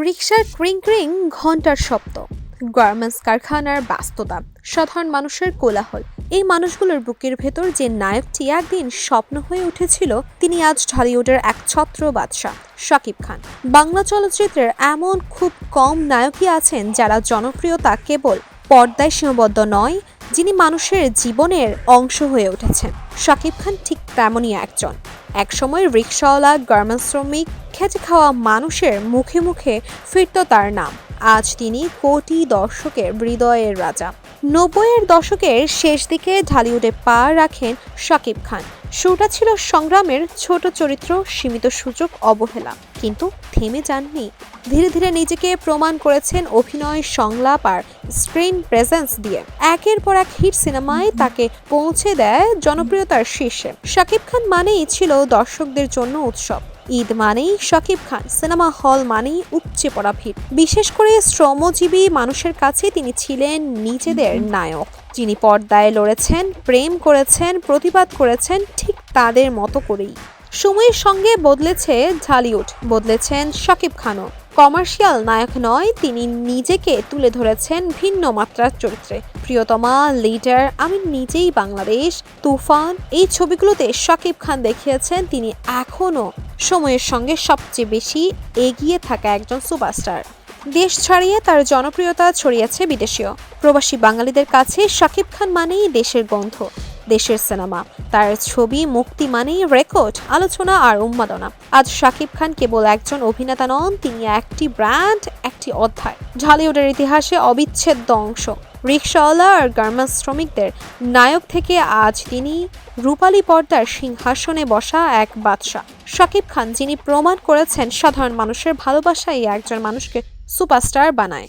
রিকশার ক্রিং ক্রিং ঘন্টার শব্দ, গার্মেন্টস কারখানার ব্যস্ততা, সাধারণ মানুষের কোলাহল। এই মানুষগুলোর বুকের ভেতর যে নায়কটি একদিন স্বপ্ন হয়ে উঠেছিল, তিনি আজ ঢালিউডের এক ছত্র বাদশাহ শাকিব খান। বাংলা চলচ্চিত্রের এমন খুব কম নায়কই আছেন যারা জনপ্রিয়তা কেবল পর্দায় সীমাবদ্ধ নয়, যিনি মানুষের জীবনের অংশ হয়ে উঠেছেন। শাকিব খান ঠিক তেমনই একজন। একসময় রিকশাওয়ালা, গার্মেন্টস শ্রমিক, খেটে খাওয়া মানুষের মুখে মুখে ফিরত তার নাম। আজ তিনি কোটি দর্শকের হৃদয়ের রাজা। 90-এর দশকের শেষ দিকে ঢালিউডে পা রাখেন শাকিব খান। শুরুটা ছিল সংগ্রামের, ছোট চরিত্র, সীমিত সুযোগ, অবহেলা। কিন্তু থেমে যাননি। ধীরে ধীরে নিজেকে প্রমাণ করেছেন অভিনয়, সংলাপ আর স্ক্রিন প্রেজেন্স দিয়ে। একের পর এক হিট সিনেমায় তাকে পৌঁছে দেয় জনপ্রিয়তার শীর্ষে। শাকিব খান মানেই ছিল দর্শকদের জন্য উৎসব। ঈদ মানেই শাকিব খান, সিনেমা হল মানেই উপচে পড়া ভিড়। বিশেষ করে শ্রমজীবী মানুষের কাছে তিনি ছিলেন নিজেদের নায়ক, যিনি পর্দায় লড়েছেন, প্রেম করেছেন, প্রতিবাদ করেছেন ঠিক তাদের মতো করেই। সময়ের সঙ্গে বদলেছে ঢালিউড, বদলেছেন শাকিব খানও। কমার্শিয়াল নায়ক নয়, তিনি নিজেকে তুলে ধরেছেন ভিন্ন মাত্রার চরিত্রে। প্রিয়তমা, লিডার, আমি নিজেই বাংলাদেশ, তুফান, এই ছবিগুলোতে শাকিব খান দেখিয়েছেন তিনি এখনও সময়ের সঙ্গে সবচেয়ে বেশি এগিয়ে থাকা একজন সুপারস্টার। দেশ ছাড়িয়ে তার জনপ্রিয়তা ছড়িয়েছে বিদেশেও। প্রবাসী বাঙালিদের কাছে শাকিব খান মানেই দেশের গন্ধ, দেশের সিনেমা। তার ছবি মুক্তি মানেই রেকর্ড, আলোচনা আর উন্মাদনা। আজ শাকিব খান কেবল একজন অভিনেতা নন, তিনি একটি ব্র্যান্ড, একটি অধ্যায়, ঢালিউডের ইতিহাসে অবিচ্ছেদ্য অংশ। রিকশাওয়ালা আর গার্মেন্টস শ্রমিকদের নায়ক থেকে আজ তিনি রূপালী পর্দার সিংহাসনে বসা এক বাদশাহ শাকিব খান, যিনি প্রমাণ করেছেন সাধারণ মানুষের ভালোবাসাই একজন মানুষকে সুপারস্টার বানায়।